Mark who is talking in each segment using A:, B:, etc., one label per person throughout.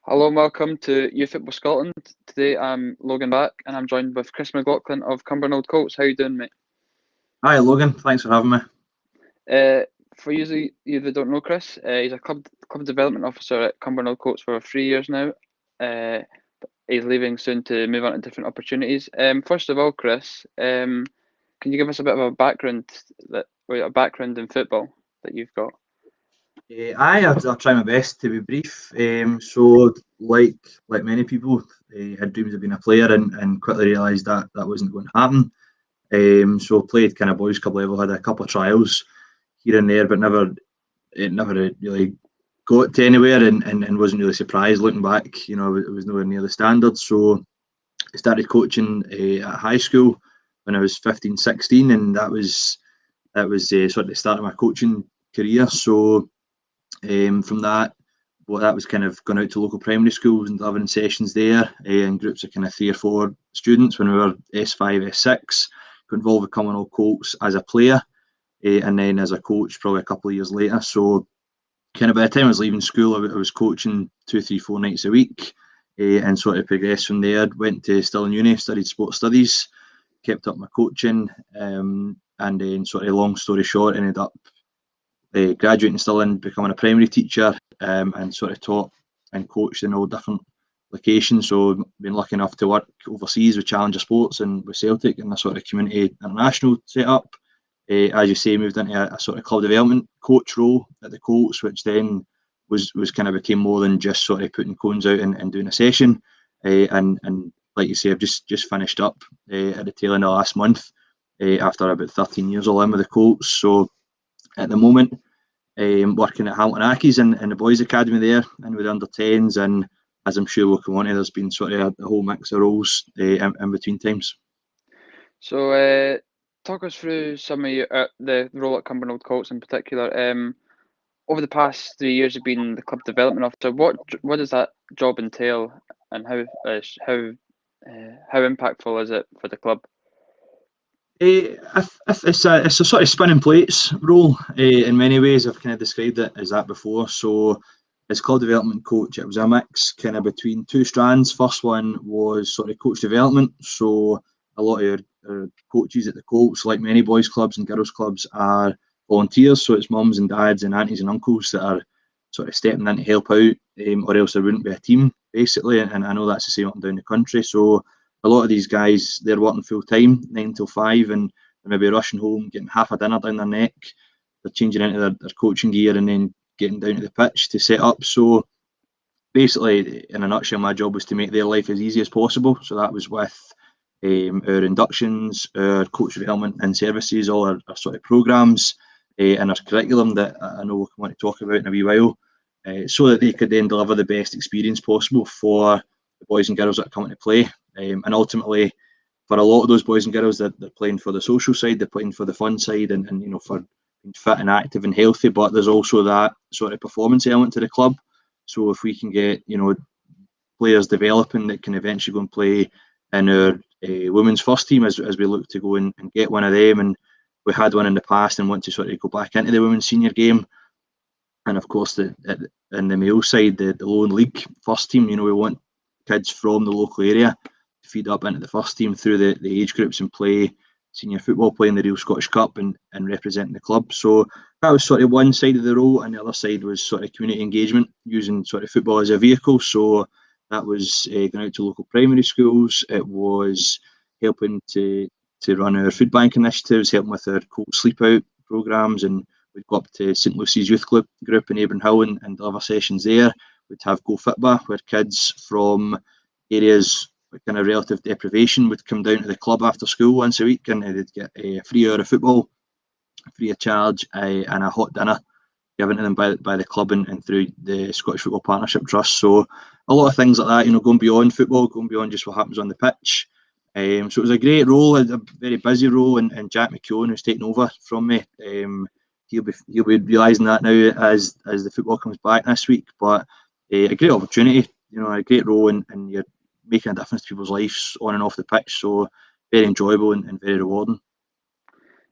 A: Hello and welcome to 𝗂𝗃𝗶𝗀 Scotland. Today I'm Logan back and I'm joined with Chris McLaughlin of Cumbernauld Colts. How you doing, mate?
B: Hi Logan, thanks for having me.
A: For you that don't know Chris, he's a club development officer at Cumbernauld Colts for 3 years now. He's leaving soon to move on to different opportunities. First of all, Chris, can you give us a bit of a background in football that you've got?
B: I'll try my best to be brief. So, like many people, had dreams of being a player and quickly realised that wasn't going to happen. So played kind of boys club level, had a couple of trials here and there, but it never really got to anywhere, and wasn't really surprised looking back. It was nowhere near the standards. So I started coaching at high school when I was 15, 16, and that was sort of the start of my coaching career. So from that, that was kind of going out to local primary schools and having sessions there in groups of kind of 3 or 4 students when we were S5, S6. Got involved with Cumbernauld Colts as a player and then as a coach probably a couple of years later. So kind of by the time I was leaving school, I was coaching 2, 3, 4 nights a week and sort of progressed from there. Went to still in uni, studied sports studies, kept up my coaching, and then sort of long story short, ended up graduating still in becoming a primary teacher and sort of taught and coached in all different locations. So been lucky enough to work overseas with Challenger Sports and with Celtic in a sort of community international setup. As you say, moved into a sort of club development coach role at the Colts, which then was kind of became more than just sort of putting cones out and doing a session. And like you say, I've just finished up at the tail end of last month after about 13 years all in with the Colts. So at the moment, working at 𝗪𝗁𝗮𝗯𝗄 in the boys' academy there and with under 10s, and as I'm sure we'll come on to, there's been sort of a whole mix of roles in between times.
A: So talk us through some of the role at Cumbernauld Colts in particular. Over the past 3 years, you've been the club development officer. What does that job entail, and how impactful is it for the club?
B: It's a sort of spinning plates role in many ways. I've kind of described it as that before. So as club development coach, it was a mix kind of between 2 strands. First one was sort of coach development. So a lot of our coaches at the Colts, like many boys clubs and girls clubs, are volunteers. So it's mums and dads and aunties and uncles that are sort of stepping in to help out, or else there wouldn't be a team basically. And I know that's the same up and down the country. So a lot of these guys, they're working full time, 9 till 5, and they're maybe rushing home, getting half a dinner down their neck. They're changing into their coaching gear and then getting down to the pitch to set up. So basically, in a nutshell, my job was to make their life as easy as possible. So that was with our inductions, our coach development and services, all our sort of programmes and our curriculum that I know we'll want to talk about in a wee while, so that they could then deliver the best experience possible for the boys and girls that are coming to play. And ultimately, for a lot of those boys and girls, they're playing for the social side, they're playing for the fun side, and for being fit and active and healthy. But there's also that sort of performance element to the club. So if we can get players developing that can eventually go and play in our women's first team, as we look to go and get one of them, and we had one in the past and want to sort of go back into the women's senior game. And of course, in the male side, the Lowland League first team, we want kids from the local area feed up into the first team through the age groups and play senior football, playing the real Scottish Cup and representing the club. So that was sort of one side of the role, and the other side was sort of community engagement, using sort of football as a vehicle. So that was going out to local primary schools. It was helping to run our food bank initiatives, helping with our cold sleep out programmes, and we'd go up to St Lucy's youth group in 𝗪𝗁𝗮𝗯𝗄 and deliver sessions there. We'd have 𝗂𝗃𝗵𝗀, where kids from areas with kind of relative deprivation would come down to the club after school once a week, and they'd get a free hour of football, free of charge, and a hot dinner given to them by the club and through the Scottish Football Partnership Trust. So a lot of things like that, going beyond football, going beyond just what happens on the pitch. So it was a great role, a very busy role, and Jack McKeown, who's taken over from me, he'll be realising that now as the football comes back this week. But a great opportunity, a great role, and you're making a difference to people's lives on and off the pitch. So very enjoyable and very rewarding.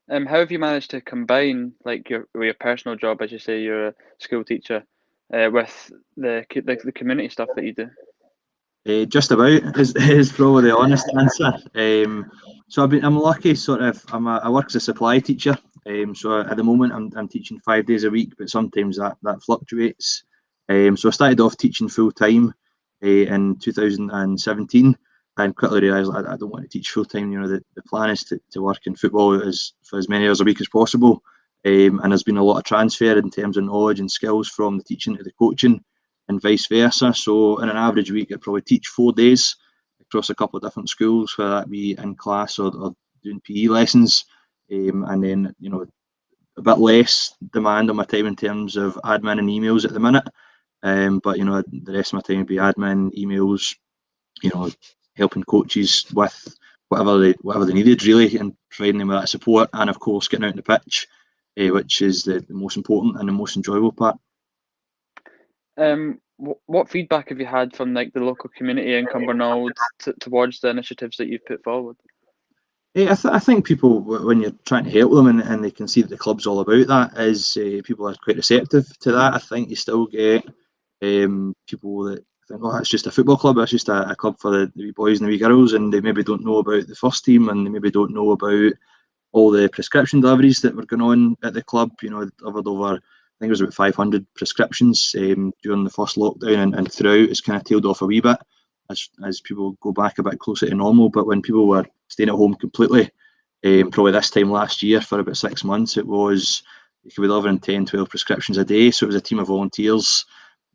A: How have you managed to combine your personal job, as you say, you're a school teacher, with the community stuff that you do?
B: Just about is probably the honest answer. So I'm lucky. Sort of, I work as a supply teacher. So at the moment I'm teaching 5 days a week, but sometimes that fluctuates. So I started off teaching full time in 2017, and quickly realised I don't want to teach full time. You know, the plan is to work in football for as many hours a week as possible. And there's been a lot of transfer in terms of knowledge and skills from the teaching to the coaching, and vice versa. So in an average week, I probably teach 4 days across a couple of different schools, whether that be in class or doing PE lessons. And then, you know, a bit less demand on my time in terms of admin and emails at the minute. But, you know, the rest of my time would be admin, emails, you know, helping coaches with whatever they needed, really, and providing them with that support. And, of course, getting out on the pitch, which is the most important and the most enjoyable part.
A: What feedback have you had from like the local community in Cumbernauld towards the initiatives that you've put forward?
B: I think people, when you're trying to help them and they can see that the club's all about that, is people are quite receptive to that. I think you still get people that think, oh, it's just a football club, it's just a club for the wee boys and the wee girls, and they maybe don't know about the first team, and they maybe don't know about all the prescription deliveries that were going on at the club. You know, over I think it was about 500 prescriptions during the first lockdown, and throughout it's kind of tailed off a wee bit as people go back a bit closer to normal. But when people were staying at home completely, probably this time last year for about 6 months, it was, you could be delivering 10, 12 prescriptions a day. So it was a team of volunteers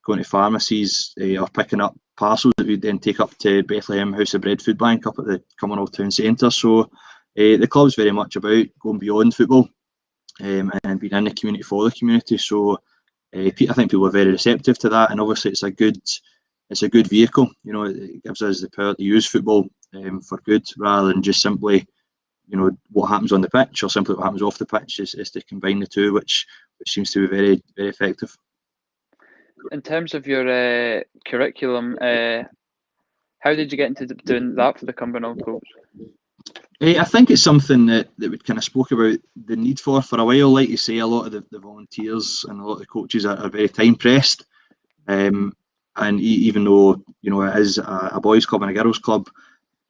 B: going to pharmacies or picking up parcels that we'd then take up to 𝗪𝘁𝗲𝗄𝗃 food bank up at the Cumbernauld town centre. So the club's very much about going beyond football and being in the community for the community. So I think people are very receptive to that, and obviously it's a good vehicle. You know, it gives us the power to use football for good, rather than just simply, you know, what happens on the pitch or simply what happens off the pitch. Is to combine the two, which seems to be very, very effective.
A: In terms of your curriculum, how did you get into doing that for the Cumbernauld Colts?
B: I think it's something that we kind of spoke about the need for a while. Like you say, a lot of the volunteers and a lot of the coaches are very time pressed. And even though, you know, it is a boys' club and a girls' club,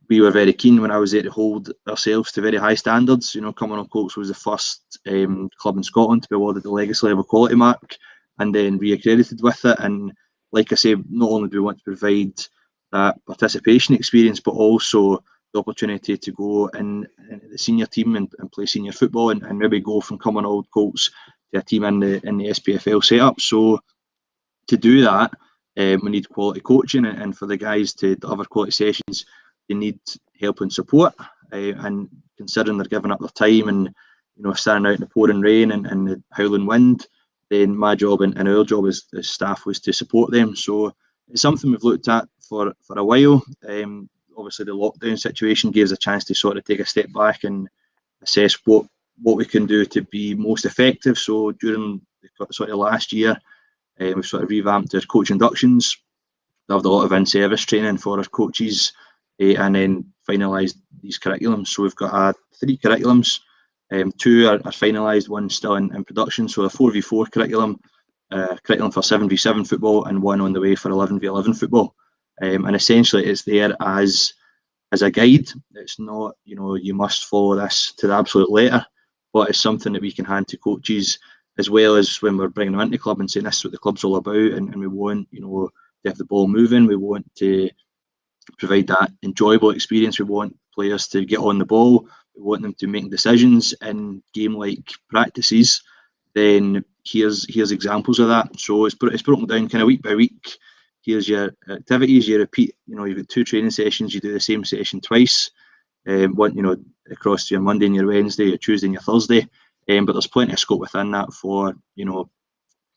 B: we were very keen when I was there to hold ourselves to very high standards. You know, Cumbernauld Colts was the first club in Scotland to be awarded the Legacy Level Quality Mark and then re-accredited with it. And like I say, not only do we want to provide that participation experience, but also the opportunity to go in the senior team and play senior football and maybe go from Cumbernauld Colts to a team in the SPFL setup. So to do that, we need quality coaching, and for the guys to deliver quality sessions, they need help and support. And considering they're giving up their time and, you know, standing out in the pouring rain and the howling wind, then my job and our job as staff was to support them. So it's something we've looked at for a while. Obviously, the lockdown situation gave us a chance to sort of take a step back and assess what we can do to be most effective. So during the sort of last year, we've sort of revamped our coach inductions. We've had a lot of in-service training for our coaches, and then finalised these curriculums. So we've got 3 curriculums. 2 are finalised, 1 still in production. So a 4v4 curriculum for 7v7 football, and 1 on the way for 11v11 football. And essentially it's there as a guide. It's not, you know, you must follow this to the absolute letter, but it's something that we can hand to coaches, as well as when we're bringing them into the club and saying this is what the club's all about, and we want, you know, to have the ball moving. We want to provide that enjoyable experience. We want players to get on the ball. We want them to make decisions in game-like practices. Then here's examples of that. So it's broken down kind of week by week. Here's your activities. You repeat. You know, you've got 2 training sessions. You do the same session twice. One, you know, across your Monday and your Wednesday, your Tuesday and your Thursday. But there's plenty of scope within that for, you know,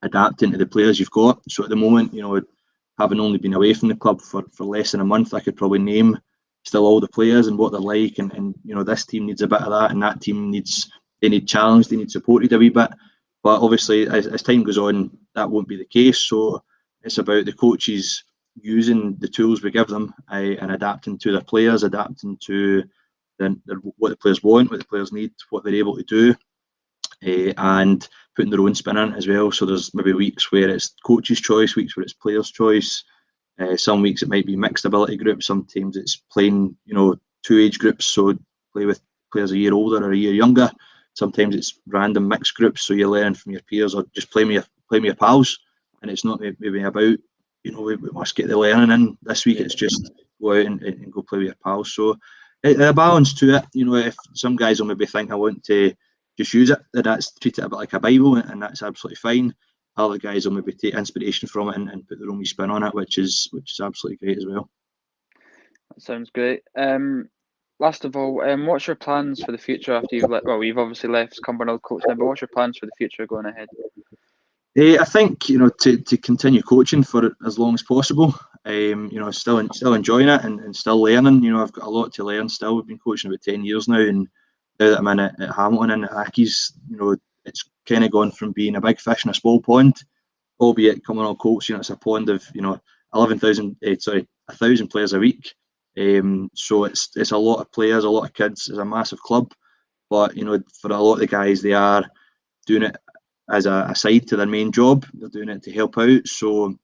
B: adapting to the players you've got. So at the moment, you know, having only been away from the club for less than a month, I could probably name still all the players and what they're like, and you know, this team needs a bit of that, and that team they need challenged, they need supported a wee bit. But obviously, as time goes on, that won't be the case. So it's about the coaches using the tools we give them and adapting to their players, adapting to what the players want, what the players need, what they're able to do. And putting their own spin on it as well. So there's maybe weeks where it's coach's choice, weeks where it's player's choice. Some weeks it might be mixed ability groups. Sometimes it's playing, you know, two age groups, so play with players a year older or a year younger. Sometimes it's random mixed groups, so you're learning from your peers, or just play with your pals. And it's not maybe about, you know, we must get the learning in this week. It's just go out and go play with your pals. So a balance to it. You know, if some guys will maybe think I want to just use it, that's treat it a bit like a Bible, and that's absolutely fine. Other guys will maybe take inspiration from it and put their own wee spin on it, which is absolutely great as well.
A: That sounds great. Last of all, what's your plans for the future after you've you've obviously left Cumbernauld Colts now, but what's your plans for the future going ahead?
B: I think, you know, to continue coaching for as long as possible. You know, still enjoying it and still learning. You know, I've got a lot to learn still. We've been coaching about 10 years now, and now that I'm in at Hamilton and at 𝗪𝗲𝗄𝗧, you know, it's kind of gone from being a big fish in a small pond, albeit Cumbernauld Colts, you know, it's a pond of, you know, 1,000 players a week. So it's a lot of players, a lot of kids. It's a massive club, but you know, for a lot of the guys, they are doing it as a side to their main job. They're doing it to help out. So,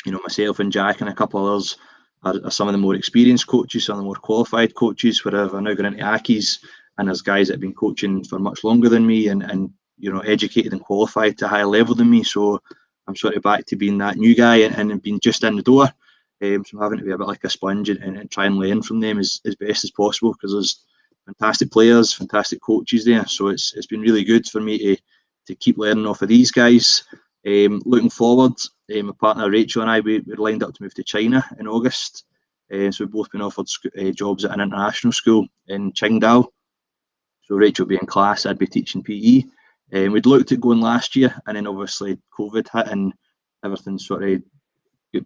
B: you know, myself and Jack and a couple others are some of the more experienced coaches, some of the more qualified coaches. Whereas I've now gone into 𝗪𝗪𝗄𝗧, and there's guys that have been coaching for much longer than me and you know, educated and qualified to a higher level than me. So I'm sort of back to being that new guy and being just in the door. So I'm having to be a bit like a sponge and try and learn from them as best as possible, because there's fantastic players, fantastic coaches there. So it's been really good for me to keep learning off of these guys. Looking forward, my partner Rachel and I, we're lined up to move to China in August. So we've both been offered jobs at an international school in Qingdao. So Rachel will be in class, I'd be teaching PE. We'd looked at going last year, and then obviously COVID hit and everything sort of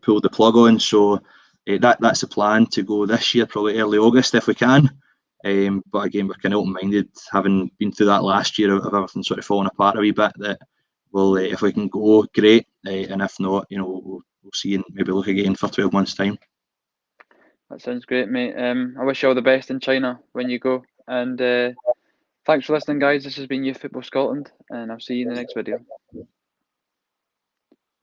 B: pulled the plug on. So that's the plan, to go this year, probably early August if we can. But again, we're kind of open-minded, having been through that last year of everything sort of falling apart a wee bit, that we'll, if we can go, great, and if not, you know, we'll see and maybe look again for 12 months' time.
A: That sounds great, mate. I wish you all the best in China when you go, and thanks for listening, guys. This has been Youth Football Scotland, and I'll see you in the next video.